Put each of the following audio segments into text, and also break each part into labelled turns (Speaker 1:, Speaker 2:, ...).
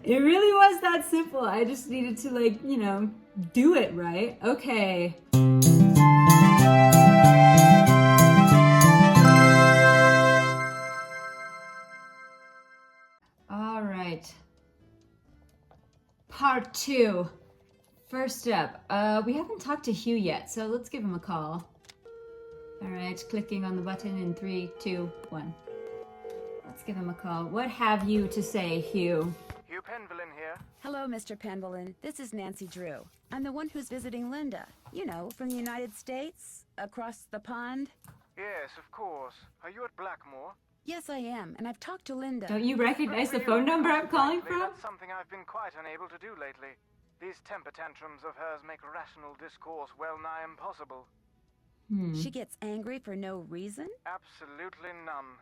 Speaker 1: It really was that simple. I just needed to, like, do it right. Okay. All right. Part 2. First up, we haven't talked to Hugh yet, so let's give him a call. All right, clicking on the button in 3, 2, 1. Let's give him a call. What have you to say, Hugh?
Speaker 2: Hugh Penvillin here.
Speaker 3: Hello, Mr. Penvillin. This is Nancy Drew. I'm the one who's visiting Linda. You know, from the United States, across the pond.
Speaker 2: Yes, of course. Are you at Blackmoor?
Speaker 3: Yes, I am, and I've talked to Linda.
Speaker 1: Don't you recognize the
Speaker 2: Good for
Speaker 1: phone
Speaker 2: you,
Speaker 1: number I'm
Speaker 2: because
Speaker 1: calling
Speaker 2: frankly,
Speaker 1: from?
Speaker 2: That's something I've been quite unable to do lately. These temper tantrums of hers make rational discourse well nigh impossible.
Speaker 3: She gets angry for no reason?
Speaker 2: Absolutely none.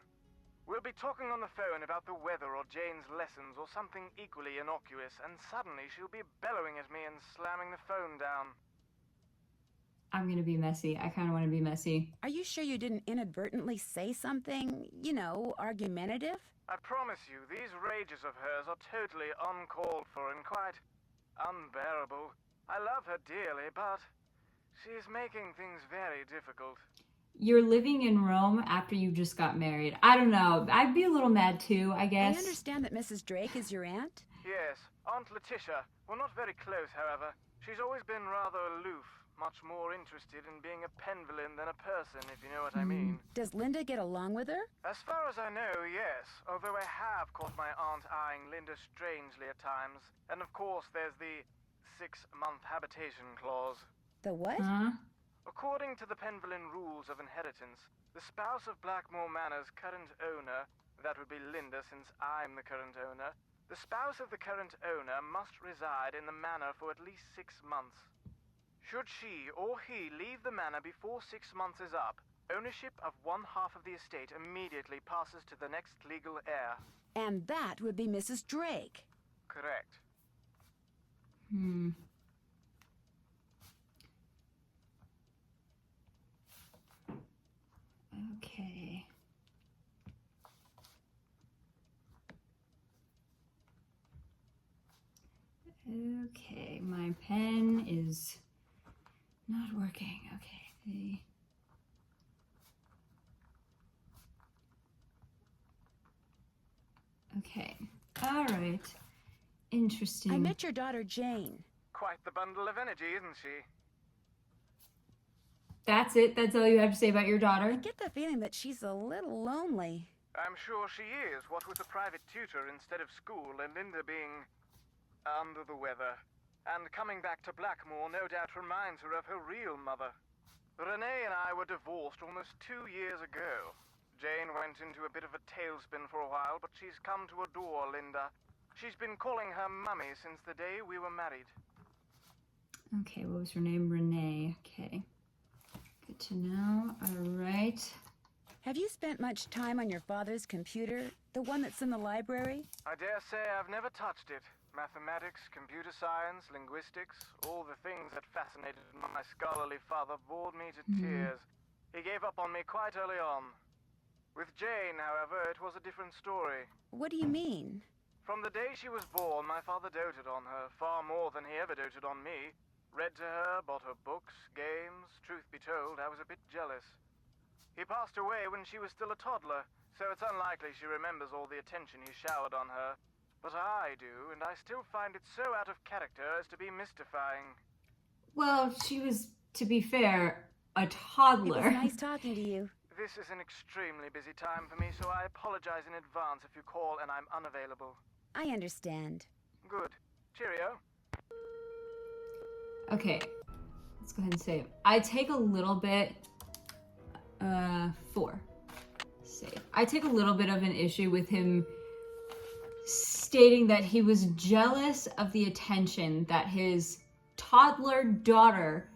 Speaker 2: We'll be talking on the phone about the weather or Jane's lessons or something equally innocuous, and suddenly she'll be bellowing at me and slamming the phone down.
Speaker 1: I'm gonna be messy. I kind of want to be messy.
Speaker 3: Are you sure you didn't inadvertently say something, you know, argumentative?
Speaker 2: I promise you, these rages of hers are totally uncalled for and quite unbearable. I love her dearly, but she's making things very difficult.
Speaker 1: You're living in Rome after you just got married. I don't know. I'd be a little mad too, I guess.
Speaker 3: I understand that Mrs. Drake is your aunt?
Speaker 2: Yes, Aunt Letitia. We're not very close, however. She's always been rather aloof, much more interested in being a Penvillin than a person, if you know what I mean.
Speaker 3: Does Linda get along with her?
Speaker 2: As far as I know, yes, although I have caught my aunt eyeing Linda strangely at times. And of course, there's the 6-month habitation clause.
Speaker 3: The what?
Speaker 1: Huh?
Speaker 2: According to the Penvillin rules of inheritance, the spouse of Blackmoor Manor's current owner, that would be Linda since I'm the current owner, the spouse of the current owner must reside in the manor for at least 6 months. Should she or he leave the manor before 6 months is up, ownership of 1/2 of the estate immediately passes to the next legal heir.
Speaker 3: And that would be Mrs. Drake.
Speaker 2: Correct.
Speaker 1: Okay. Okay, my pen is not working. Okay. Okay. All right. Interesting.
Speaker 3: I met your daughter, Jane.
Speaker 2: Quite the bundle of energy, isn't she?
Speaker 1: That's it? That's all you have to say about your daughter?
Speaker 3: I get the feeling that she's a little lonely.
Speaker 2: I'm sure she is, what with a private tutor instead of school and Linda being under the weather. And coming back to Blackmoor no doubt reminds her of her real mother. Renee and I were divorced almost 2 years ago. Jane went into a bit of a tailspin for a while, but she's come to adore Linda. She's been calling her Mummy since the day we were married.
Speaker 1: Okay, what was her name? Renee. Okay. Good to know. All right.
Speaker 3: Have you spent much time on your father's computer? The one that's in the library?
Speaker 2: I dare say I've never touched it. Mathematics, computer science, linguistics, all the things that fascinated my scholarly father bored me to tears. He gave up on me quite early on. With Jane, however, it was a different story.
Speaker 3: What do you mean?
Speaker 2: From the day she was born, my father doted on her, far more than he ever doted on me. Read to her, bought her books, games. Truth be told, I was a bit jealous. He passed away when she was still a toddler, so it's unlikely she remembers all the attention he showered on her. But I do, and I still find it so out of character as to be mystifying.
Speaker 1: Well, she was, to be fair, a
Speaker 3: It
Speaker 1: toddler.
Speaker 3: was nice talking to you.
Speaker 2: This is an extremely busy time for me, so I apologize in advance if you call and I'm unavailable.
Speaker 3: I understand.
Speaker 2: Good. Cheerio.
Speaker 1: Okay, let's go ahead and save. I take a little bit, 4, save. I take a little bit of an issue with him stating that he was jealous of the attention that his toddler daughter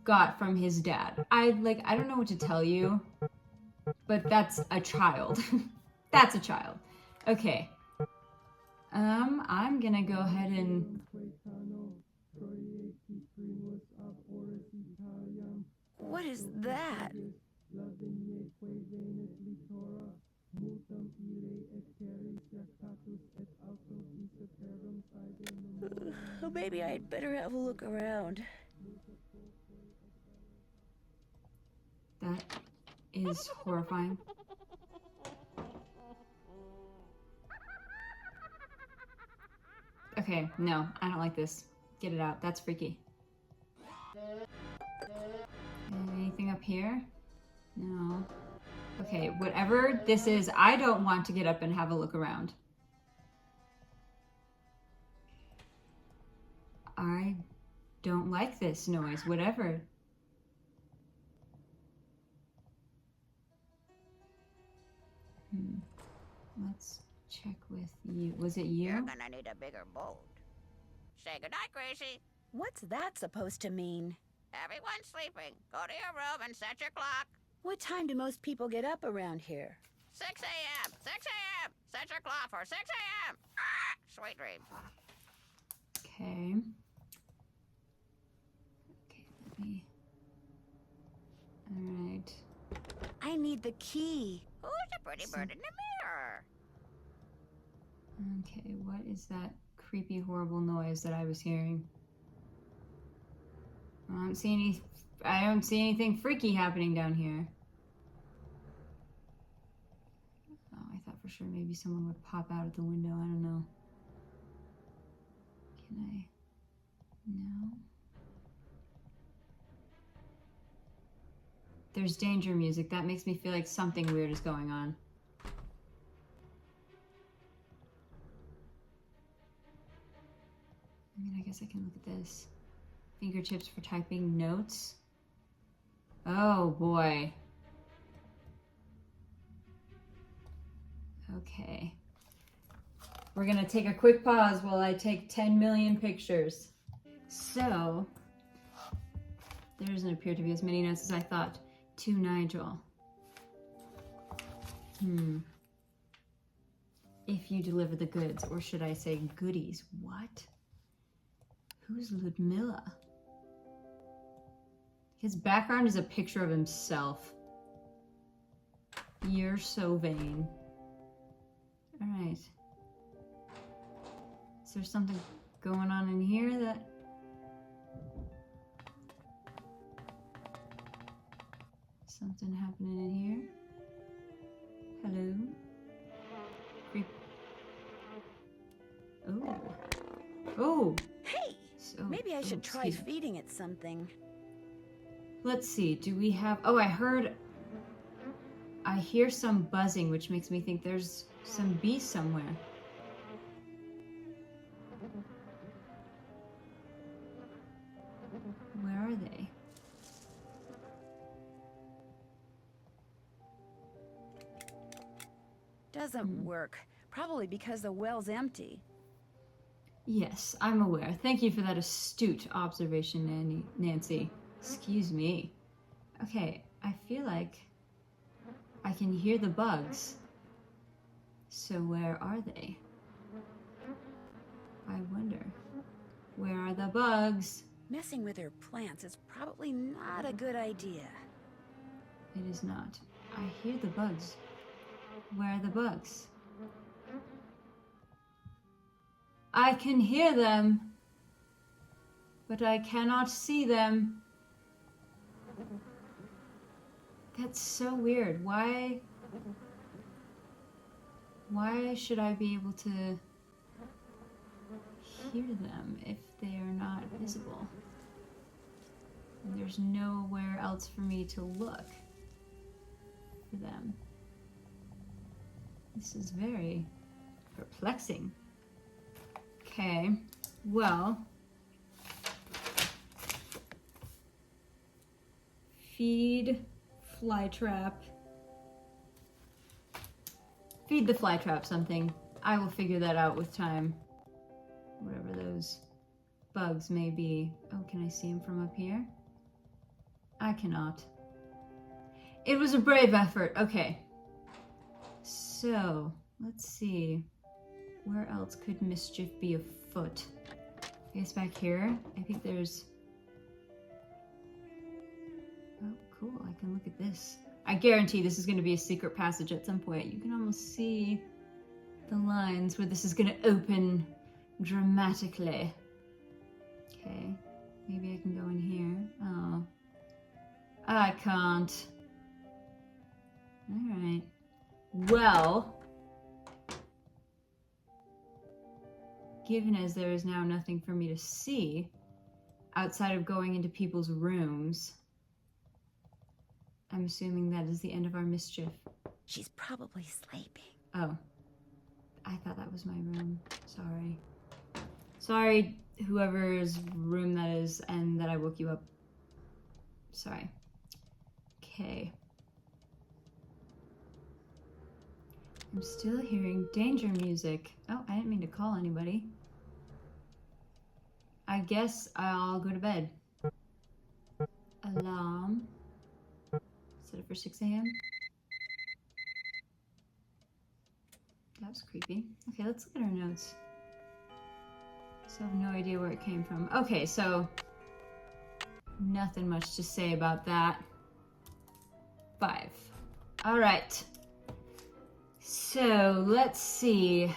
Speaker 1: got from his dad. I don't know what to tell you, but that's a child. That's a child. Okay. I'm gonna go ahead and...
Speaker 3: What is that? Oh, maybe I'd better have a look around.
Speaker 1: That is horrifying. Okay, no, I don't like this. Get it out. That's freaky. Anything up here? No. Okay, whatever this is, I don't want to get up and have a look around. I don't like this noise, whatever. Let's check with you. Was it you?
Speaker 4: You're gonna need a bigger boat. Say goodnight, Gracie.
Speaker 3: What's that supposed to mean?
Speaker 4: Everyone's sleeping. Go to your room and set your clock.
Speaker 3: What time do most people get up around here?
Speaker 4: 6 a.m. 6 a.m. Set your clock for 6 a.m. Sweet dreams.
Speaker 1: Okay. Okay, let me... Alright.
Speaker 3: I need the key.
Speaker 4: Who's the pretty bird in the mirror?
Speaker 1: Okay, what is that creepy, horrible noise that I was hearing? I don't see anything freaky happening down here. Oh, I thought for sure maybe someone would pop out at the window. I don't know. Can I? No. There's danger music. That makes me feel like something weird is going on. I mean, I guess I can look at this. Fingertips for typing notes. Oh boy. Okay. We're gonna take a quick pause while I take 10 million pictures. So, there doesn't appear to be as many notes as I thought. To Nigel. If you deliver the goods, or should I say goodies? What? Who's Ludmilla? His background is a picture of himself. You're so vain. Alright. Is there something going on in here that... Something happening in here? Hello? Creep. Oh. Oh!
Speaker 3: Hey!
Speaker 1: So,
Speaker 3: Maybe I should try
Speaker 1: excuse me.
Speaker 3: feeding it something.
Speaker 1: Let's see, do we have... Oh, I hear some buzzing, which makes me think there's some bees somewhere. Where are they?
Speaker 3: Doesn't work. Probably because the well's empty.
Speaker 1: Yes, I'm aware. Thank you for that astute observation, Nancy. Excuse me. Okay, I feel like I can hear the bugs. So where are they? I wonder. Where are the bugs?
Speaker 3: Messing with her plants is probably not a good idea.
Speaker 1: It is not. I hear the bugs. Where are the bugs? I can hear them, but I cannot see them. That's so weird. Why should I be able to hear them if they are not visible? And there's nowhere else for me to look for them. This is very perplexing. Okay, well, feed flytrap. Feed the flytrap something. I will figure that out with time. Whatever those bugs may be. Oh, can I see them from up here? I cannot. It was a brave effort. Okay. So, let's see. Where else could mischief be afoot? I guess back here. I think there's... Oh, cool. I can look at this. I guarantee this is going to be a secret passage at some point. You can almost see the lines where this is going to open dramatically. Okay. Maybe I can go in here. Oh. I can't. Alright. Well, given as there is now nothing for me to see outside of going into people's rooms, I'm assuming that is the end of our mischief.
Speaker 3: She's probably sleeping.
Speaker 1: Oh. I thought that was my room. Sorry. Sorry, whoever's room that is, and that I woke you up. Sorry. Okay. I'm still hearing danger music. Oh, I didn't mean to call anybody. I guess I'll go to bed. Alarm. Set it for 6 a.m. That was creepy. Okay, let's look at our notes. So I have no idea where it came from. Okay, so nothing much to say about that. 5. All right. So let's see.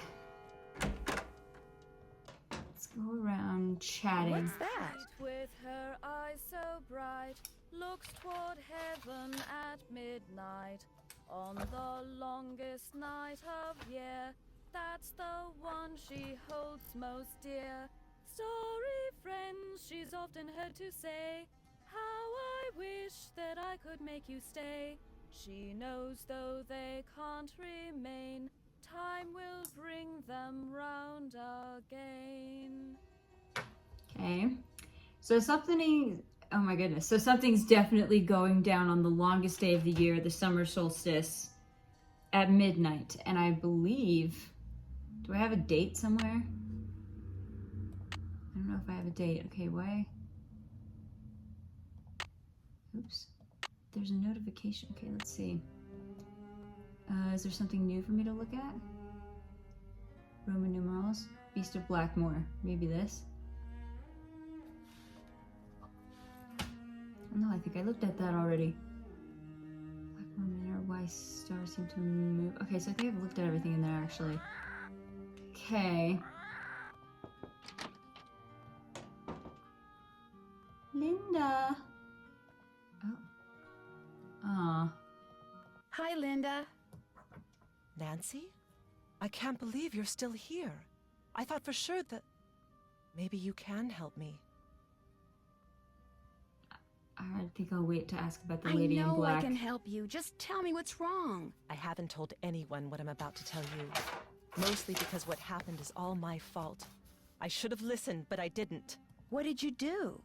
Speaker 1: Let's go around chatting.
Speaker 3: What's that?
Speaker 5: With her eyes so bright, looks toward heaven at midnight. On the longest night of year, that's the one she holds most dear. Story friends she's often heard to say, how I wish that I could make you stay. She knows though they can't remain, time will bring them round again.
Speaker 1: Okay. So something, oh my goodness. So something's definitely going down on the longest day of the year, the summer solstice, at midnight. And I believe, do I have a date somewhere? I don't know if I have a date. Okay, why? Oops. There's a notification. Okay, let's see. Is there something new for me to look at? Roman numerals. Beast of Blackmoor. Maybe this. No, I think I looked at that already. Blackmoor Manor, why stars seem to move. Okay, so I think I've looked at everything in there actually. Okay. Linda. Oh. Aw.
Speaker 3: Hi, Linda.
Speaker 6: Nancy? I can't believe you're still here. I thought for sure that maybe you can help me.
Speaker 1: I think I'll wait to ask about the
Speaker 3: I
Speaker 1: lady in
Speaker 3: know
Speaker 1: black.
Speaker 3: I can help you. Just tell me what's wrong.
Speaker 6: I haven't told anyone what I'm about to tell you. Mostly because what happened is all my fault. I should have listened, but I didn't.
Speaker 3: What did you do?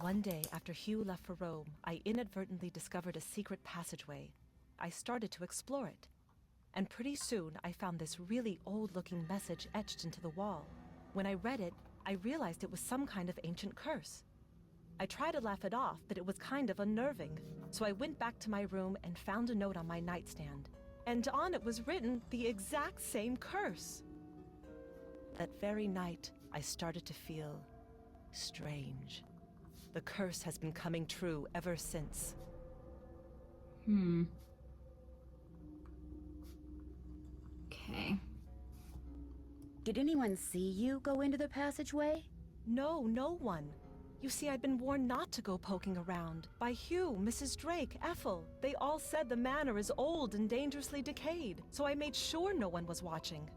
Speaker 6: One day, after Hugh left for Rome, I inadvertently discovered a secret passageway. I started to explore it. And pretty soon, I found this really old-looking message etched into the wall. When I read it, I realized it was some kind of ancient curse. I tried to laugh it off, but it was kind of unnerving. So I went back to my room and found a note on my nightstand. And on it was written the exact same curse. That very night, I started to feel strange. The curse has been coming true ever since.
Speaker 1: Okay.
Speaker 3: Did anyone see you go into the passageway?
Speaker 6: No, no one. You see, I'd been warned not to go poking around. By Hugh, Mrs. Drake, Ethel. They all said the manor is old and dangerously decayed, so I made sure no one was watching.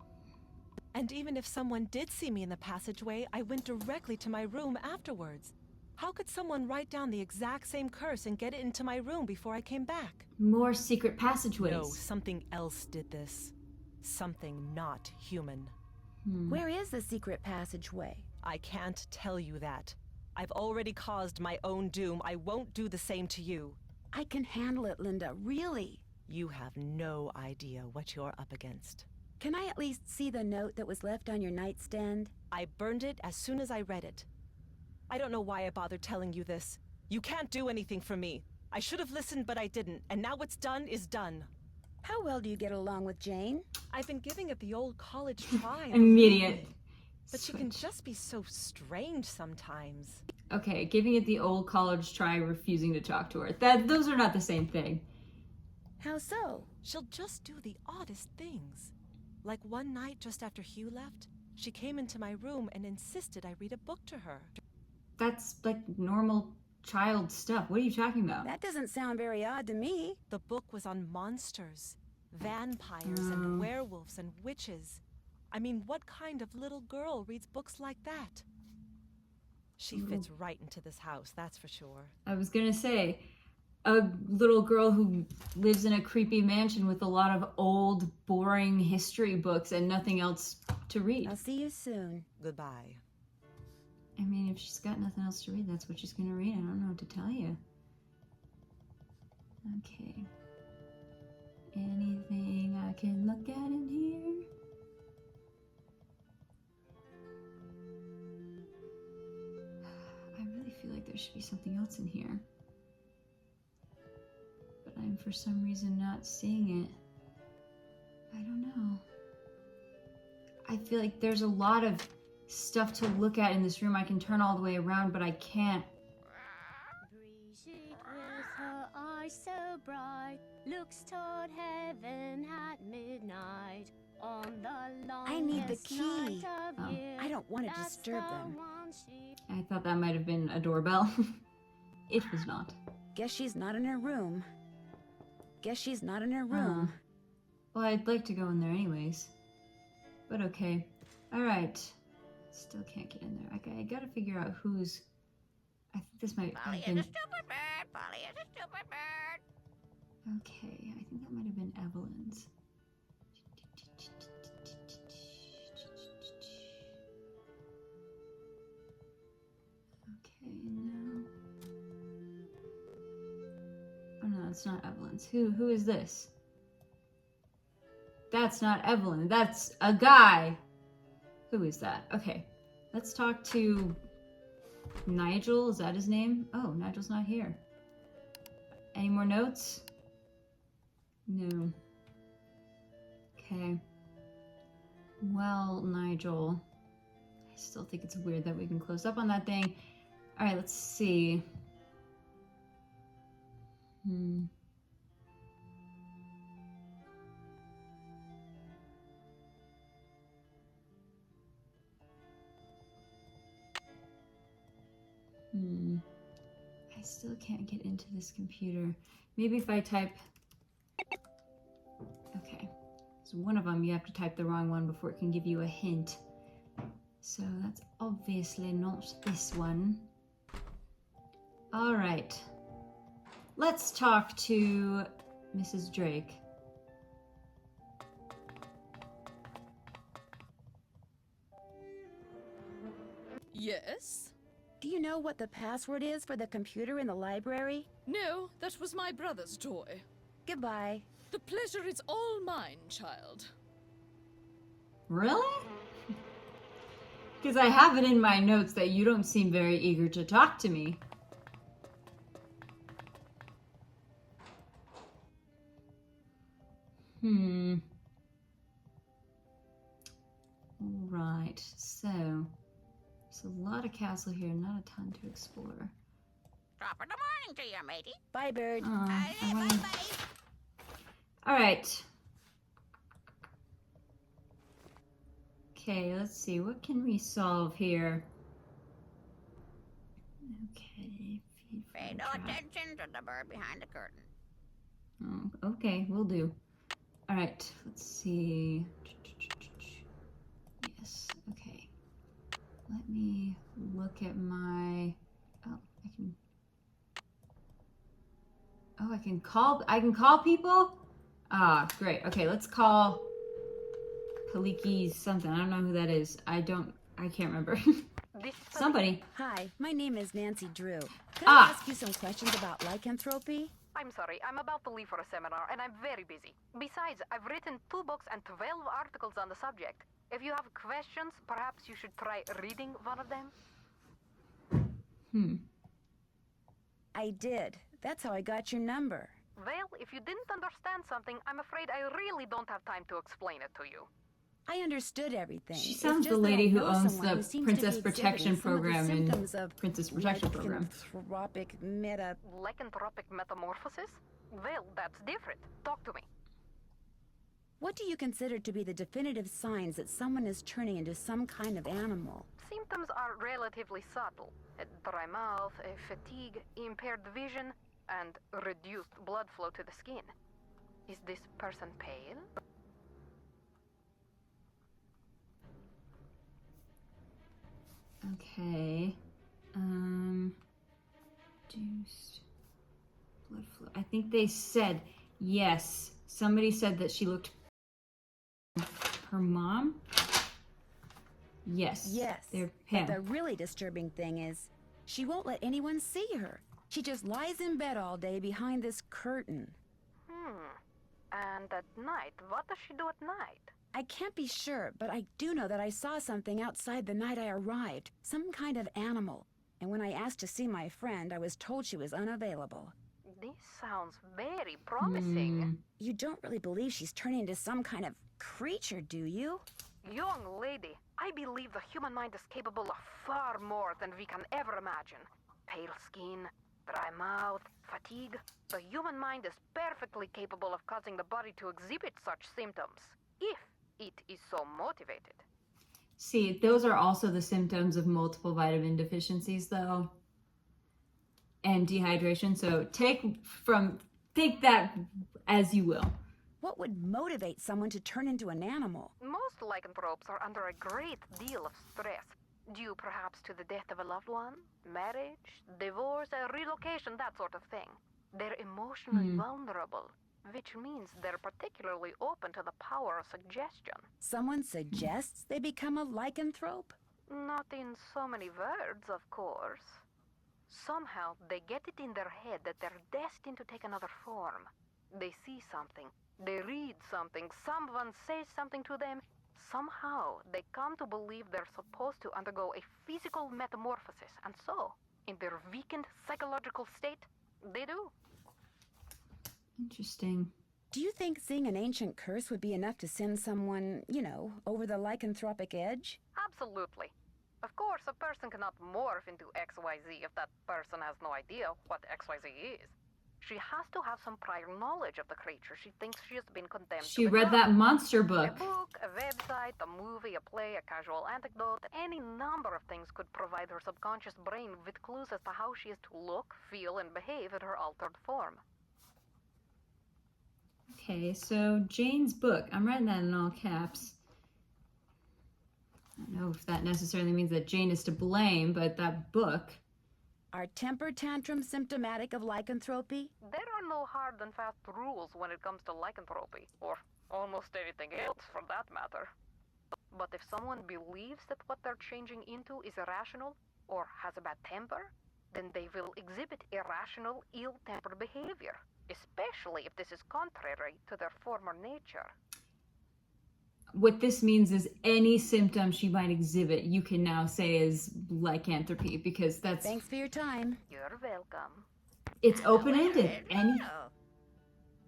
Speaker 6: And even if someone did see me in the passageway, I went directly to my room afterwards. How could someone write down the exact same curse and get it into my room before I came back?
Speaker 1: More secret passageways.
Speaker 6: No, something else did this. Something not human.
Speaker 3: Where is the secret passageway?
Speaker 6: I can't tell you that. I've already caused my own doom. I won't do the same to you.
Speaker 3: I can handle it, Linda, really.
Speaker 6: You have no idea what you're up against.
Speaker 3: Can I at least see the note that was left on your nightstand?
Speaker 6: I burned it as soon as I read it. I don't know why I bothered telling you this. You can't do anything for me. I should have listened, but I didn't. And now what's done is done.
Speaker 3: How well do you get along with Jane?
Speaker 6: I've been giving it the old college try.
Speaker 1: Immediate.
Speaker 6: But she can just be so strange sometimes.
Speaker 1: Okay, giving it the old college try, refusing to talk to her. Those are not the same thing.
Speaker 3: How so?
Speaker 6: She'll just do the oddest things. Like one night just after Hugh left, She came into my room and insisted I read a book to her.
Speaker 1: That's like normal child stuff. What are you talking about?
Speaker 3: That doesn't sound very odd to me.
Speaker 6: The book was on monsters, vampires, and werewolves and witches. I mean, what kind of little girl reads books like that? She fits right into this house, that's for sure.
Speaker 1: I was gonna say, a little girl who lives in a creepy mansion with a lot of old, boring history books and nothing else to read.
Speaker 3: I'll see you soon.
Speaker 6: Goodbye.
Speaker 1: I mean, if she's got nothing else to read, that's what she's gonna read. I don't know what to tell you. Okay. Anything I can look at in here? I really feel like there should be something else in here. But I'm for some reason not seeing it. I don't know. I feel like there's a lot of stuff to look at in this room. I can turn all the way around, but I can't.
Speaker 7: Brigitte with her eyes so bright looks toward heaven at midnight on the
Speaker 3: I need the
Speaker 7: longest
Speaker 3: key.
Speaker 7: night of
Speaker 1: Oh.
Speaker 7: year.
Speaker 3: I don't want to
Speaker 7: That's
Speaker 3: disturb
Speaker 7: the
Speaker 3: them.
Speaker 7: one she
Speaker 1: I thought that might have been a doorbell. It was not.
Speaker 3: Guess she's not in her room. Guess she's not in her room.
Speaker 1: Well, I'd like to go in there anyways. But okay. Alright. Still can't get in there. I gotta figure out who's... I think this might
Speaker 4: Polly
Speaker 1: have
Speaker 4: is
Speaker 1: been...
Speaker 4: a stupid bird. Polly is a stupid bird.
Speaker 1: Okay, I think that might have been Evelyn's. Okay, no. Oh no, it's not Evelyn's. Who is this? That's not Evelyn. That's a guy. Who is that? Okay. Let's talk to Nigel. Is that his name? Oh, Nigel's not here. Any more notes? No. Okay. Well, Nigel. I still think it's weird that we can close up on that thing. Alright, let's see. I still can't get into this computer. Maybe if I type... Okay. So one of them, you have to type the wrong one before it can give you a hint. So that's obviously not this one. Alright. Let's talk to Mrs. Drake.
Speaker 5: Yes?
Speaker 3: Do you know what the password is for the computer in the library?
Speaker 5: No, that was my brother's toy.
Speaker 3: Goodbye.
Speaker 5: The pleasure is all mine, child.
Speaker 1: Really? Because I have it in my notes that you don't seem very eager to talk to me. Alright, so there's a lot of castle here, not a ton to explore.
Speaker 4: Top of the morning to you, matey.
Speaker 3: Bye, bird.
Speaker 4: Bye,
Speaker 1: I
Speaker 4: bye,
Speaker 1: wanna...
Speaker 4: bye.
Speaker 1: Alright. Okay, let's see. What can we solve here? Okay. Feed for
Speaker 4: Pay
Speaker 1: the
Speaker 4: no
Speaker 1: trap.
Speaker 4: attention to the bird behind the curtain.
Speaker 1: Oh, okay, we'll do. Alright, let's see. Yes, okay. Let me look at my... Oh, I can call people? Ah, great. Okay, let's call Kaliki something. I don't know who that is. I can't remember. Somebody.
Speaker 3: Hi, my name is Nancy Drew. Could
Speaker 1: Ah.
Speaker 3: I ask you some questions about lycanthropy?
Speaker 8: I'm sorry, I'm about to leave for a seminar and I'm very busy. Besides, I've written 2 books and 12 articles on the subject. If you have questions, perhaps you should try reading one of them.
Speaker 3: I did. That's how I got your number.
Speaker 8: Well, if you didn't understand something, I'm afraid I really don't have time to explain it to you.
Speaker 3: I understood everything.
Speaker 1: She
Speaker 3: It's
Speaker 1: sounds
Speaker 3: just
Speaker 1: the
Speaker 3: that I
Speaker 1: lady who
Speaker 3: know
Speaker 1: owns
Speaker 3: someone
Speaker 1: the
Speaker 3: who seems to
Speaker 1: Princess
Speaker 3: be
Speaker 1: Protection
Speaker 3: exhibiting some of the
Speaker 1: Program in
Speaker 3: symptoms of
Speaker 1: Princess Protection Program.
Speaker 3: lycanthropic meta...
Speaker 8: Lycanthropic metamorphosis? Well, that's different. Talk to me.
Speaker 3: What do you consider to be the definitive signs that someone is turning into some kind of animal?
Speaker 8: Symptoms are relatively subtle. A dry mouth, a fatigue, impaired vision, and reduced blood flow to the skin. Is this person pale?
Speaker 1: Okay. Reduced blood flow. I think they said yes. Somebody said that she looked. Her mom? Yes.
Speaker 3: Yes.
Speaker 1: They're
Speaker 3: But
Speaker 1: pale.
Speaker 3: the really disturbing thing is, she won't let anyone see her. She just lies in bed all day behind this curtain.
Speaker 8: And at night, what does she do at night?
Speaker 3: I can't be sure, but I do know that I saw something outside the night I arrived. Some kind of animal. And when I asked to see my friend, I was told she was unavailable.
Speaker 8: This sounds very promising.
Speaker 3: You don't really believe she's turning into some kind of creature, do you?
Speaker 8: Young lady, I believe the human mind is capable of far more than we can ever imagine. Pale skin, dry mouth, fatigue. The human mind is perfectly capable of causing the body to exhibit such symptoms, if it is so motivated.
Speaker 1: See, those are also the symptoms of multiple vitamin deficiencies, though, and dehydration. So take that as you will.
Speaker 3: What would motivate someone to turn into an animal?
Speaker 8: Most lycanthropes are under a great deal of stress, due perhaps to the death of a loved one, marriage, divorce, a relocation, that sort of thing. They're emotionally vulnerable, which means they're particularly open to the power of suggestion.
Speaker 3: Someone suggests they become a lycanthrope?
Speaker 8: Not in so many words, of course. Somehow they get it in their head that they're destined to take another form. They see something, they read something, someone says something to them. Somehow they come to believe they're supposed to undergo a physical metamorphosis, and so, in their weakened psychological state, they do.
Speaker 1: Interesting.
Speaker 3: Do you think seeing an ancient curse would be enough to send someone, over the lycanthropic edge?
Speaker 8: Absolutely. Of course, a person cannot morph into XYZ if that person has no idea what XYZ is. She has to have some prior knowledge of the creature she thinks she has been condemned to
Speaker 1: She read
Speaker 8: become.
Speaker 1: that monster
Speaker 8: A
Speaker 1: book.
Speaker 8: book, a website, a movie, a play, a casual anecdote, any number of things could provide her subconscious brain with clues as to how she is to look, feel, and behave in her altered form.
Speaker 1: Okay, so Jane's book. I'm writing that in all caps. I don't know if that necessarily means that Jane is to blame, but that book.
Speaker 3: Are temper tantrums symptomatic of lycanthropy?
Speaker 8: There are no hard and fast rules when it comes to lycanthropy, or almost anything else for that matter. But if someone believes that what they're changing into is irrational, or has a bad temper, then they will exhibit irrational, ill-tempered behavior, especially if this is contrary to their former nature.
Speaker 1: What this means is any symptom she might exhibit, you can now say is lycanthropy, because that's
Speaker 3: Thanks for your time.
Speaker 8: You're welcome.
Speaker 1: it's open-ended.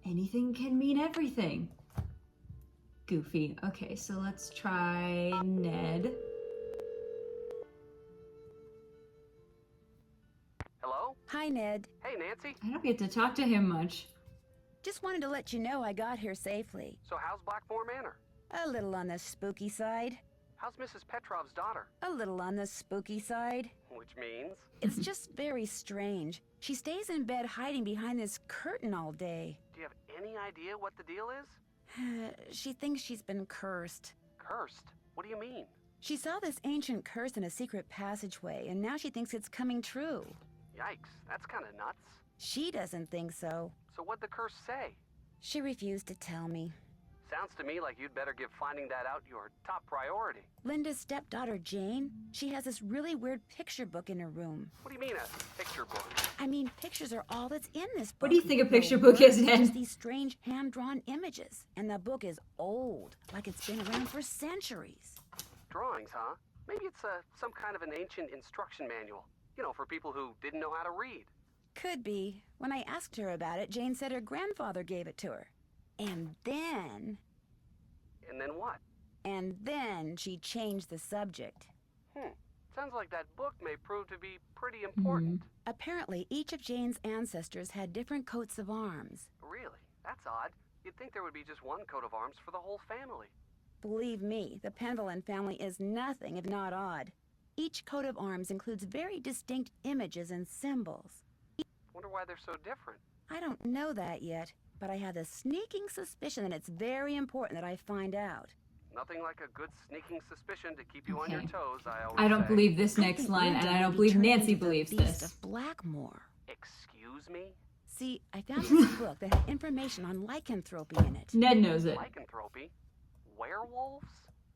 Speaker 1: Anything can mean everything. Goofy. Okay, so let's try Ned.
Speaker 2: Hello?
Speaker 3: Hi, Ned.
Speaker 2: Hey, Nancy.
Speaker 1: I don't get to talk to him much.
Speaker 3: Just wanted to let you know I got here safely.
Speaker 2: So how's Blackmoor Manor?
Speaker 3: A little on the spooky side.
Speaker 2: How's Mrs. Petrov's daughter?
Speaker 3: A little on the spooky side.
Speaker 2: Which means?
Speaker 3: It's just very strange. She stays in bed hiding behind this curtain all day.
Speaker 2: Do you have any idea what the deal is?
Speaker 3: She thinks she's been cursed.
Speaker 2: Cursed? What do you mean?
Speaker 3: She saw this ancient curse in a secret passageway, and now she thinks it's coming true.
Speaker 2: Yikes, that's kind of nuts.
Speaker 3: She doesn't think so.
Speaker 2: So what'd the curse say?
Speaker 3: She refused to tell me.
Speaker 2: Sounds to me like you'd better give finding that out your top priority.
Speaker 3: Linda's stepdaughter, Jane, she has this really weird picture book in her room.
Speaker 2: What do you mean, a picture book?
Speaker 3: I mean, pictures are all that's in this book.
Speaker 1: What do you think a
Speaker 3: No
Speaker 1: picture book is,
Speaker 3: words,
Speaker 1: Ned?
Speaker 3: Just these strange hand-drawn images. And the book is old, like it's been around for centuries.
Speaker 2: Drawings, huh? Maybe it's some kind of an ancient instruction manual. You know, for people who didn't know how to read.
Speaker 3: Could be. When I asked her about it, Jane said her grandfather gave it to her. And then
Speaker 2: what?
Speaker 3: And then she changed the subject.
Speaker 2: Sounds like that book may prove to be pretty important.
Speaker 3: Apparently, each of Jane's ancestors had different coats of arms.
Speaker 2: Really? That's odd.
Speaker 9: You'd think there would be just one coat of arms for the whole family.
Speaker 3: Believe me, the Penvillin family is nothing if not odd. Each coat of arms includes very distinct images and symbols.
Speaker 9: Wonder why they're so different.
Speaker 3: I don't know that yet, but I have a sneaking suspicion that it's very important that I find out.
Speaker 9: Nothing like a good sneaking suspicion to keep you on
Speaker 1: Okay.
Speaker 9: your toes, I always
Speaker 1: I don't
Speaker 9: say.
Speaker 1: believe this
Speaker 3: I
Speaker 1: next
Speaker 3: think
Speaker 1: line, and
Speaker 3: Linda
Speaker 1: I
Speaker 3: may
Speaker 1: don't
Speaker 3: be
Speaker 1: believe
Speaker 3: turning
Speaker 1: Nancy
Speaker 3: into the
Speaker 1: believes
Speaker 3: Beast
Speaker 1: this.
Speaker 3: of Blackmoor.
Speaker 9: Excuse me?
Speaker 3: See, I found this book that had information on lycanthropy in it.
Speaker 1: Ned knows it.
Speaker 9: Lycanthropy? Werewolves?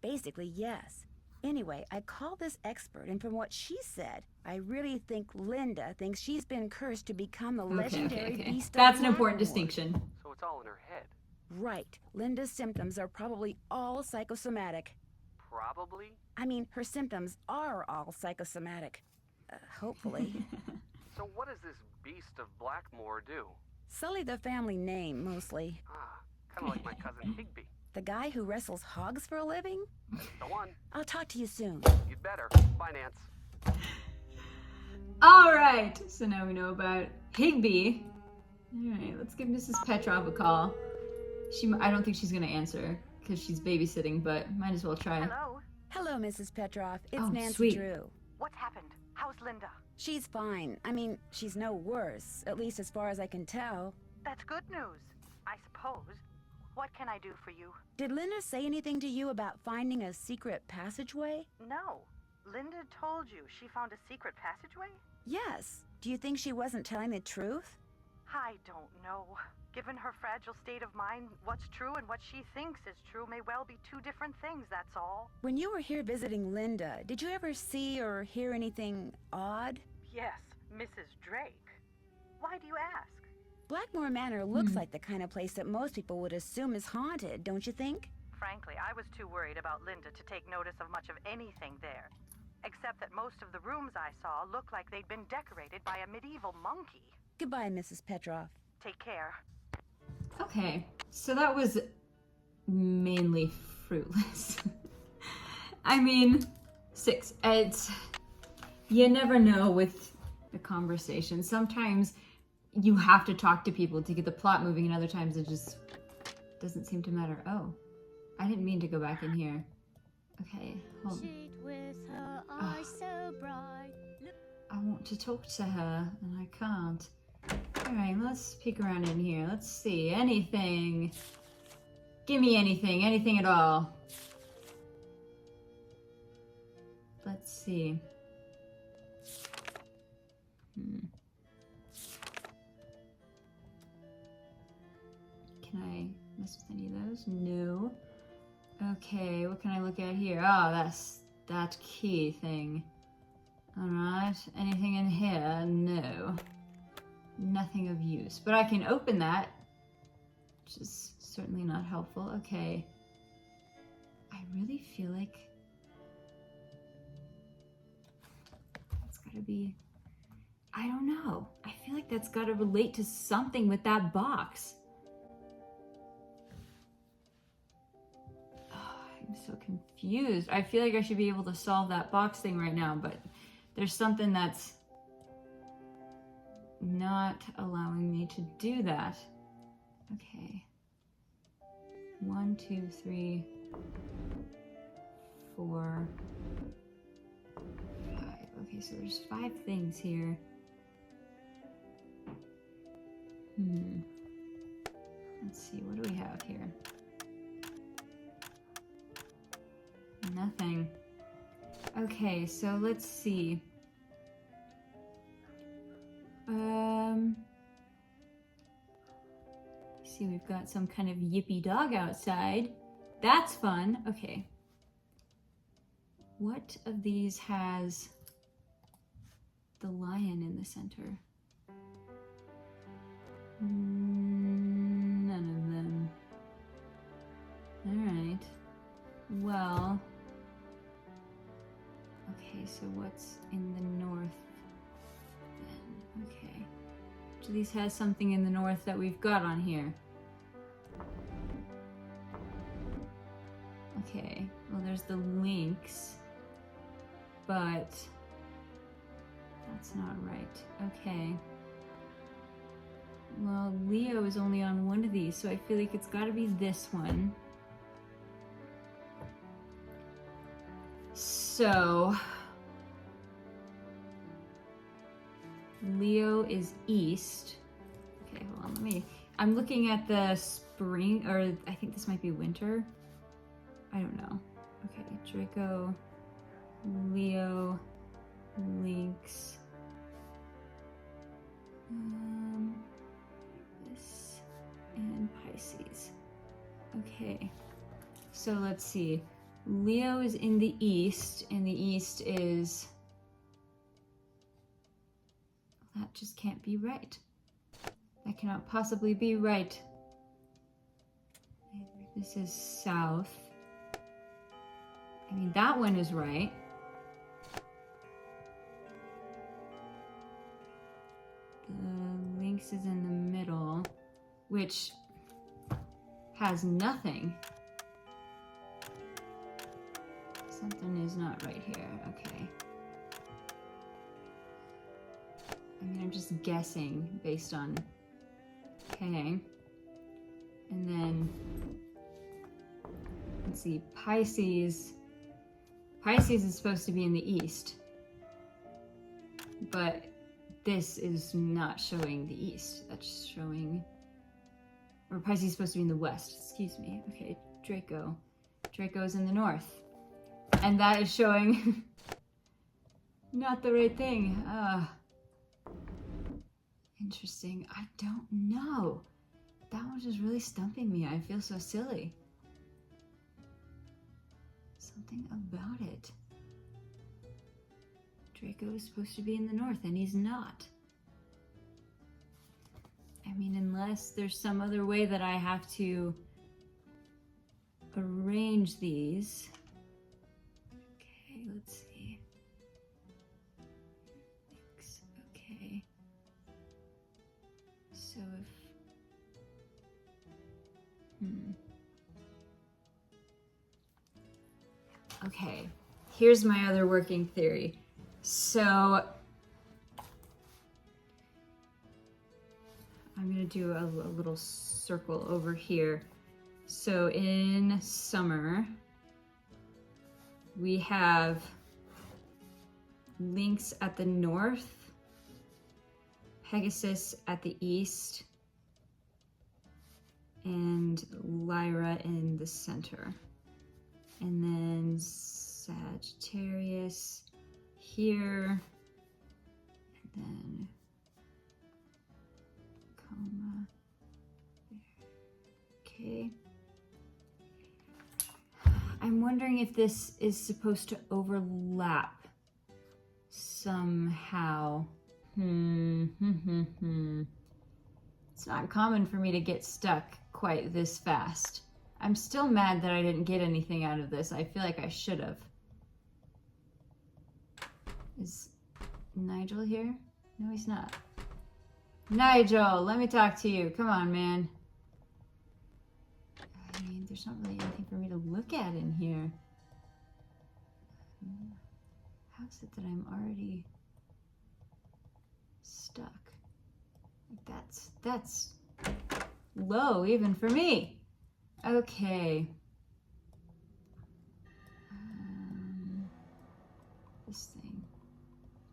Speaker 3: Basically, yes. Anyway, I called this expert, and from what she said, I really think Linda thinks she's been cursed to become the legendary Beast of
Speaker 1: That's an important
Speaker 3: Blackmoor.
Speaker 1: distinction.
Speaker 9: So it's all in her head.
Speaker 3: Right. Linda's symptoms are probably all psychosomatic.
Speaker 9: Probably?
Speaker 3: I mean, her symptoms are all psychosomatic. Hopefully.
Speaker 9: So what does this Beast of Blackmoor do?
Speaker 3: Sully the family name, mostly.
Speaker 9: Ah, kind of like my cousin Higby.
Speaker 3: The guy who wrestles hogs for a living?
Speaker 9: That's the one.
Speaker 3: I'll talk to you soon.
Speaker 9: You'd better. Bye, Nance.
Speaker 1: Alright, so now we know about Higby. Alright, let's give Mrs. Petrov a call. I don't think she's gonna answer, because she's babysitting, but might as well try.
Speaker 10: Hello?
Speaker 3: Hello, Mrs. Petrov. It's
Speaker 1: Oh,
Speaker 3: Nancy
Speaker 1: sweet.
Speaker 3: Drew.
Speaker 10: What's happened? How's Linda?
Speaker 3: She's fine. I mean, she's no worse, at least as far as I can tell.
Speaker 10: That's good news, I suppose. What can I do for you?
Speaker 3: Did Linda say anything to you about finding a secret passageway?
Speaker 10: No. Linda told you she found a secret passageway?
Speaker 3: Yes. Do you think she wasn't telling the truth?
Speaker 10: I don't know. Given her fragile state of mind, what's true and what she thinks is true may well be two different things, that's all.
Speaker 3: When you were here visiting Linda, did you ever see or hear anything odd?
Speaker 10: Yes, Mrs. Drake. Why do you ask?
Speaker 3: Blackmoor Manor looks like the kind of place that most people would assume is haunted, don't you think?
Speaker 10: Frankly, I was too worried about Linda to take notice of much of anything there. Except that most of the rooms I saw looked like they'd been decorated by a medieval monkey.
Speaker 3: Goodbye, Mrs. Petrov.
Speaker 10: Take care.
Speaker 1: Okay, so that was mainly fruitless. I mean, 6. You never know with the conversation. Sometimes you have to talk to people to get the plot moving, and other times it just doesn't seem to matter. Oh, I didn't mean to go back in here. Okay, hold on.
Speaker 7: With her eyes so bright.
Speaker 1: I want to talk to her, and I can't. Alright, let's peek around in here. Let's see. Anything. Give me anything. Anything at all. Let's see. Can I mess with any of those? No. Okay, what can I look at here? Oh, that's that key thing. Alright, anything in here? No. Nothing of use. But I can open that, which is certainly not helpful. Okay. I really feel like that's gotta be... I don't know. I feel like that's gotta relate to something with that box. I'm so confused. I feel like I should be able to solve that box thing right now, but there's something that's not allowing me to do that. Okay. 1, 2, 3, 4, 5. Okay, so there's 5 things here. Let's see, what do we have here? Nothing. Okay, so let's see. See, we've got some kind of yippy dog outside. That's fun. Okay. What of these has the lion in the center? None of them. Alright. Well... Okay, so what's in the north then? Okay. So these has something in the north that we've got on here. Okay, well there's the links, but that's not right. Okay. Well, Leo is only on one of these, so I feel like it's gotta be this one. So... Leo is east. Okay, hold on, let me... I'm looking at the spring, or I think this might be winter. I don't know. Okay, Draco, Leo, Lynx. This and Pisces. Okay, so let's see. Leo is in the east, and the east is... That just can't be right. That cannot possibly be right. This is south. I mean, that one is right. The Lynx is in the middle, which has nothing. Something is not right here. Okay. I mean, I'm just guessing based on... Okay. And then... Let's see. Pisces. Pisces is supposed to be in the east. But this is not showing the east. That's showing... Or Pisces is supposed to be in the west. Excuse me. Okay, Draco. Draco's in the north. And that is showing... not the right thing. Interesting. I don't know. That one just really stumping me. I feel so silly. Something about it. Draco is supposed to be in the north, and he's not. I mean, unless there's some other way that I have to arrange these. Okay, let's see. Okay. So if... Okay, here's my other working theory. So I'm gonna do a little circle over here. So in summer, we have Lynx at the north, Pegasus at the east, and Lyra in the center. And then Sagittarius here, and then Coma there. Okay. I'm wondering if this is supposed to overlap somehow. It's not common for me to get stuck quite this fast. I'm still mad that I didn't get anything out of this. I feel like I should have. Is Nigel here? No, he's not. Nigel, let me talk to you. Come on, man. I mean, there's not really anything for me to look at in here. How is it that I'm already stuck? Like that's low even for me. Okay. This thing.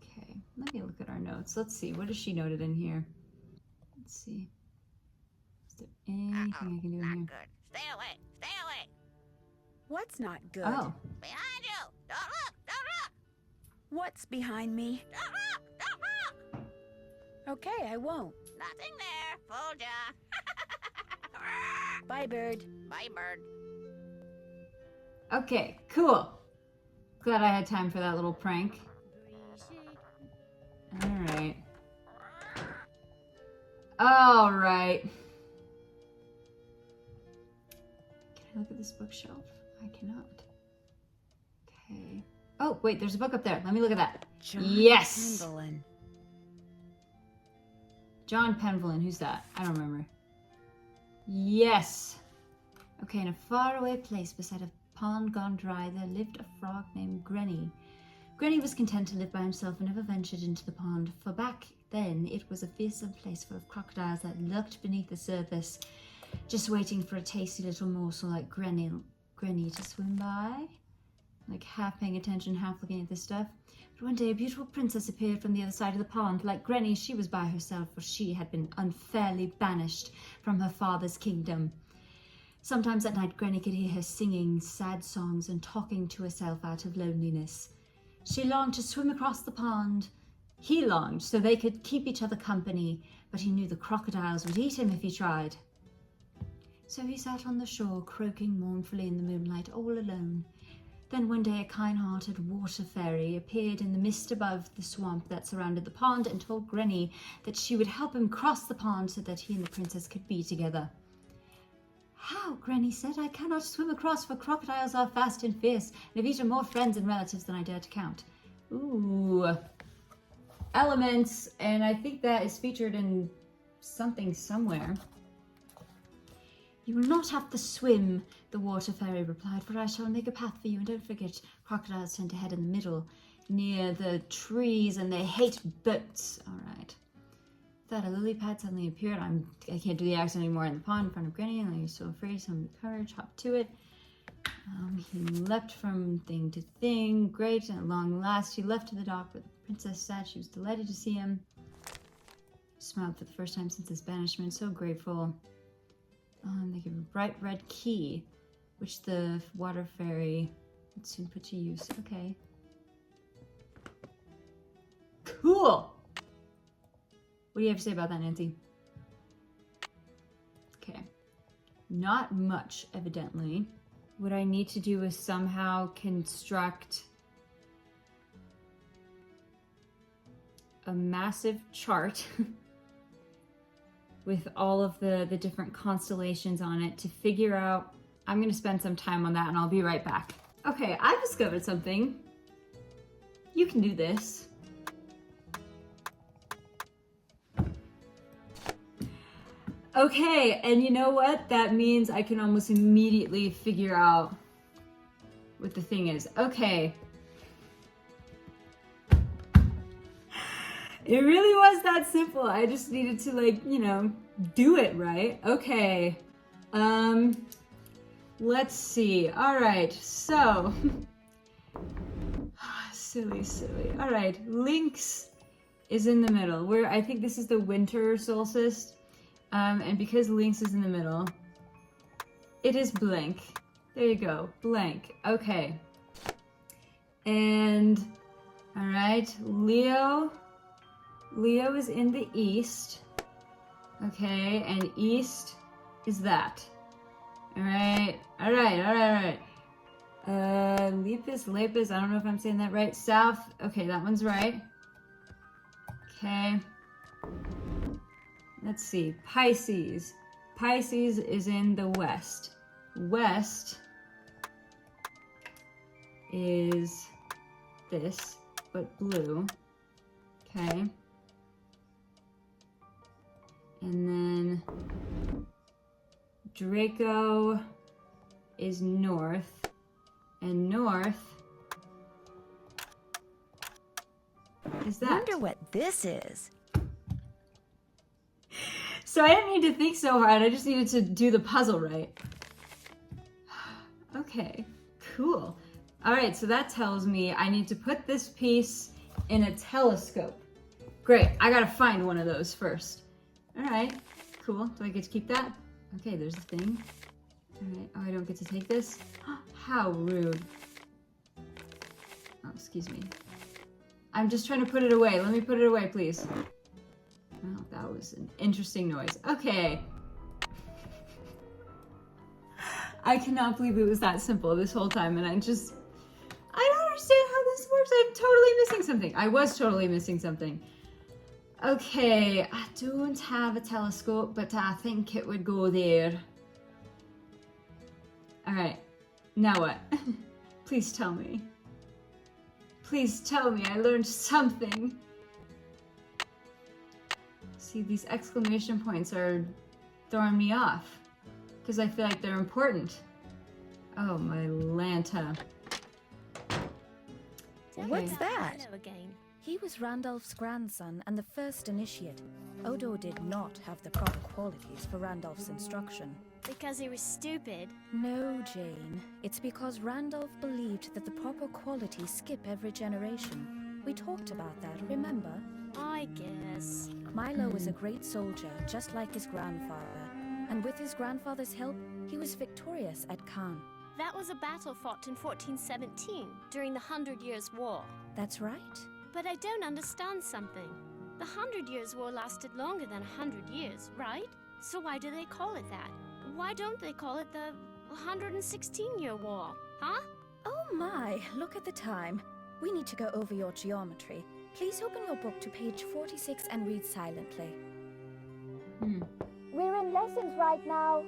Speaker 1: Okay, let me look at our notes. Let's see, what has she noted in here? Let's see. Is there anything I can do in here?
Speaker 4: Good. Stay away. Stay away.
Speaker 3: What's not good?
Speaker 1: Oh.
Speaker 4: Behind you. Don't look. Don't look.
Speaker 3: What's behind me?
Speaker 4: Don't look. Don't look.
Speaker 3: Okay, I won't.
Speaker 4: Nothing there. Fooled ya.
Speaker 3: Bye, bird.
Speaker 4: Bye, bird.
Speaker 1: Okay, cool. Glad I had time for that little prank. Alright. Alright. Can I look at this bookshelf? I cannot. Okay. Oh, wait, there's a book up there. Let me look at that.
Speaker 3: John
Speaker 1: Yes!
Speaker 3: Penvillin.
Speaker 1: John Penvillin, who's that? I don't remember. Yes! Okay, in a faraway place beside a pond gone dry, there lived a frog named Granny. Granny was content to live by himself and never ventured into the pond, for back then it was a fearsome place full of crocodiles that lurked beneath the surface, just waiting for a tasty little morsel like Granny to swim by. Like half paying attention, half looking at this stuff. But one day a beautiful princess appeared from the other side of the pond. Like Granny, she was by herself, for she had been unfairly banished from her father's kingdom. Sometimes at night, Granny could hear her singing sad songs and talking to herself out of loneliness. She longed to swim across the pond. He longed so they could keep each other company, but he knew the crocodiles would eat him if he tried. So he sat on the shore, croaking mournfully in the moonlight, all alone. Then one day a kind-hearted water fairy appeared in the mist above the swamp that surrounded the pond and told Granny that she would help him cross the pond so that he and the princess could be together. How? Granny said. I cannot swim across, for crocodiles are fast and fierce, and have eaten more friends and relatives than I dare to count. Ooh. Elements, and I think that is featured in something somewhere. You will not have to swim, the water fairy replied, for I shall make a path for you, and don't forget, crocodiles tend to head in the middle, near the trees, and they hate boats. All right. That a lily pad suddenly appeared. I can't do the accent anymore in the pond in front of Granny, and I was so afraid. Some courage, hopped to it. He leapt from thing to thing. Great, and at long last he left to the dock, but the princess said she was delighted to see him. Smiled for the first time since his banishment, so grateful. They give a bright red key, which the water fairy would soon put to use. Okay. Cool! What do you have to say about that, Nancy? Okay. Not much, evidently. What I need to do is somehow construct a massive chart with all of the different constellations on it to figure out. I'm going to spend some time on that and I'll be right back. Okay, I've discovered something. You can do this. Okay, and you know what? That means I can almost immediately figure out what the thing is. Okay. It really was that simple. I just needed to, like, you know, do it right. Okay. Let's see. All right, so. Silly. All right, Lynx is in the middle. I think this is the winter solstice. And because Lynx is in the middle, it is blank. There you go, blank. Okay. And, all right, Leo is in the east. Okay, and east is that. All right. Lepus, I don't know if I'm saying that right. South, okay, that one's right. Okay. Let's see, Pisces. Pisces is in the west. West is this, but blue. Okay. And then Draco is north. And north is that.
Speaker 3: I wonder what this is.
Speaker 1: So I didn't need to think so hard, I just needed to do the puzzle right. Okay, cool. All right, so that tells me I need to put this piece in a telescope. Great, I gotta find one of those first. All right, cool. Do I get to keep that? Okay, there's the thing. All right, oh, I don't get to take this? How rude. Oh, excuse me. I'm just trying to put it away. Let me put it away, please. Oh, that was an interesting noise. Okay. I cannot believe it was that simple this whole time, and I don't understand how this works. I'm totally missing something. I was totally missing something. Okay, I don't have a telescope, but I think it would go there. All right, now what? Please tell me. Please tell me I learned something. See, these exclamation points are throwing me off because I feel like they're important. Oh, my Lanta.
Speaker 3: What's that?
Speaker 7: Hello again.
Speaker 5: He was Randolph's grandson and the first initiate. Odo did not have the proper qualities for Randolph's instruction.
Speaker 7: Because he was stupid.
Speaker 5: No, Jane. It's because Randolph believed that the proper qualities skip every generation. We talked about that, remember?
Speaker 7: I guess.
Speaker 5: Milo was a great soldier, just like his grandfather. And with his grandfather's help, he was victorious at Caen.
Speaker 7: That was a battle fought in 1417 during the 100 Years' War.
Speaker 5: That's right.
Speaker 7: But I don't understand something. The 100 Years' War lasted longer than 100 years, right? So why do they call it that? Why don't they call it the 116-year war, huh?
Speaker 5: Oh my, look at the time. We need to go over your geometry. Please open your book to page 46 and read silently.
Speaker 11: We're in lessons right now.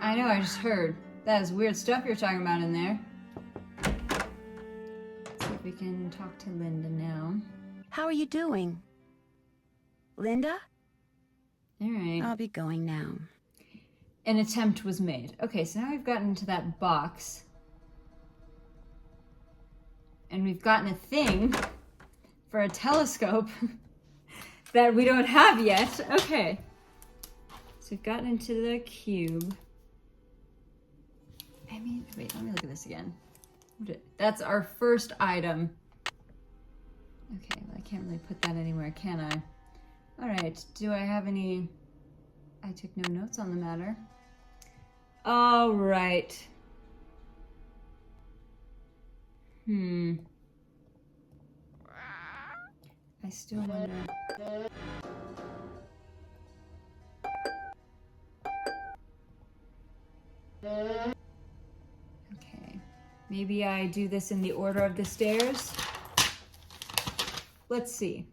Speaker 1: I know, I just heard. That is weird stuff you're talking about in there. Let's see if we can talk to Linda now.
Speaker 3: How are you doing? Linda?
Speaker 1: Alright.
Speaker 3: I'll be going now.
Speaker 1: An attempt was made. Okay, so now we've gotten into that box. And we've gotten a thing for a telescope that we don't have yet. Okay. So we've gotten into the cube. I mean, wait, let me look at this again. That's our first item. Okay, well, I can't really put that anywhere, can I? All right, do I have any... I took no notes on the matter. All right. I still wonder... Okay, maybe I do this in the order of the stairs. Let's see.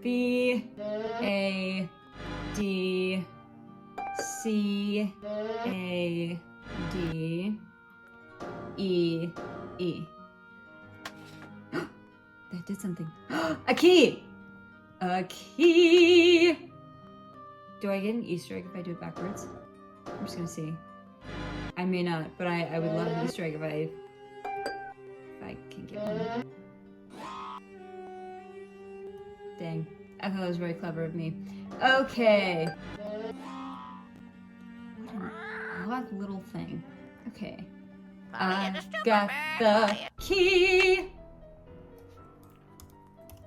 Speaker 1: B, A, D, C, A, D, E, E. That did something. A key! A key! Do I get an Easter egg if I do it backwards? I'm just gonna see. I may not, but I would love an Easter egg if I can get one. Dang. I thought that was very clever of me. Okay. What an odd little thing. Okay. I got the key!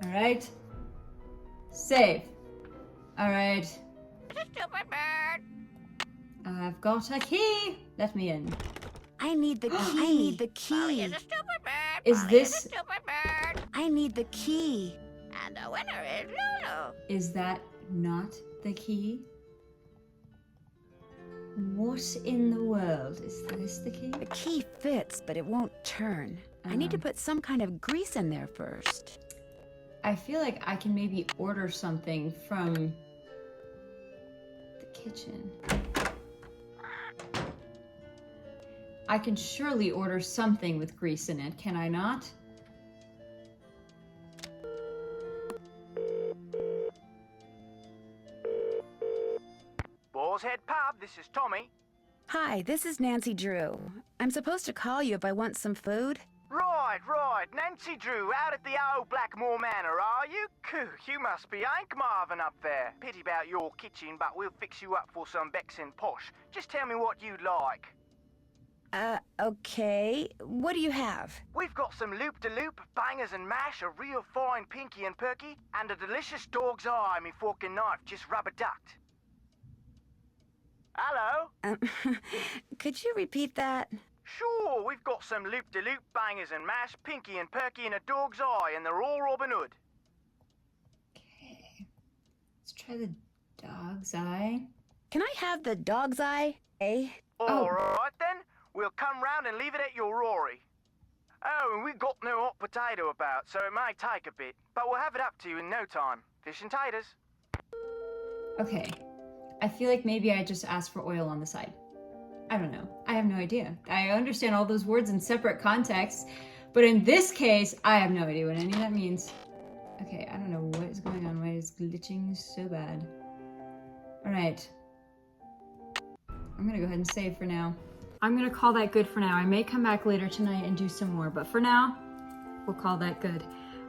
Speaker 1: Alright. Save. Alright.
Speaker 4: Stupid bird.
Speaker 1: I've got a key. Let me in.
Speaker 3: I need the key. I need the
Speaker 4: Molly
Speaker 3: key.
Speaker 4: is a stupid bird.
Speaker 1: Is
Speaker 4: Molly
Speaker 1: this-
Speaker 4: is a stupid bird.
Speaker 3: I need the key.
Speaker 4: And the winner is Lulu.
Speaker 1: Is that not the key? What in the world? Is this the key?
Speaker 3: The key fits, but it won't turn. I need to put some kind of grease in there first.
Speaker 1: I feel like I can maybe order something from the kitchen. I can surely order something with grease in it, can I not?
Speaker 2: Boar's Head Pub, this is Tommy.
Speaker 3: Hi, this is Nancy Drew. I'm supposed to call you if I want some food.
Speaker 2: Right. Nancy Drew, out at the old Blackmoor Manor, are you? Coo, you must be Hank Marvin up there. Pity about your kitchen, but we'll fix you up for some Bexin posh. Just tell me what you'd like.
Speaker 3: Okay. What do you have?
Speaker 2: We've got some loop-de-loop, bangers and mash, a real fine pinky and perky, and a delicious dog's eye, me fork and knife, just rubber-ducked. Hello?
Speaker 3: Could you repeat that?
Speaker 2: Sure, we've got some loop-de-loop, bangers and mash, pinky and perky, and a dog's eye, and they're all Robin Hood.
Speaker 1: Okay. Let's try the dog's eye.
Speaker 3: Can I have the dog's eye? Eh?
Speaker 2: All right then, we'll come round and leave it at your Rory. Oh, and we've got no hot potato about, so it may take a bit, but we'll have it up to you in no time. Fish and taters.
Speaker 1: Okay. I feel like maybe I just asked for oil on the side. I don't know. I have no idea. I understand all those words in separate contexts, but in this case, I have no idea what any of that means. Okay, I don't know what is going on. Why is glitching so bad? All right. I'm gonna go ahead and save for now. I'm gonna call that good for now. I may come back later tonight and do some more, but for now, we'll call that good.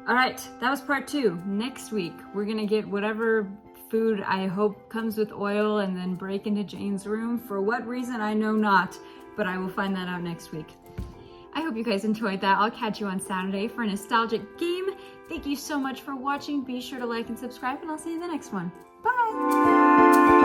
Speaker 1: All right, that was part 2. Next week, we're gonna get whatever food I hope comes with oil and then break into Jane's room. For what reason, I know not, but I will find that out next week. I hope you guys enjoyed that. I'll catch you on Saturday for a nostalgic game. Thank you so much for watching. Be sure to like and subscribe, and I'll see you in the next one. Bye!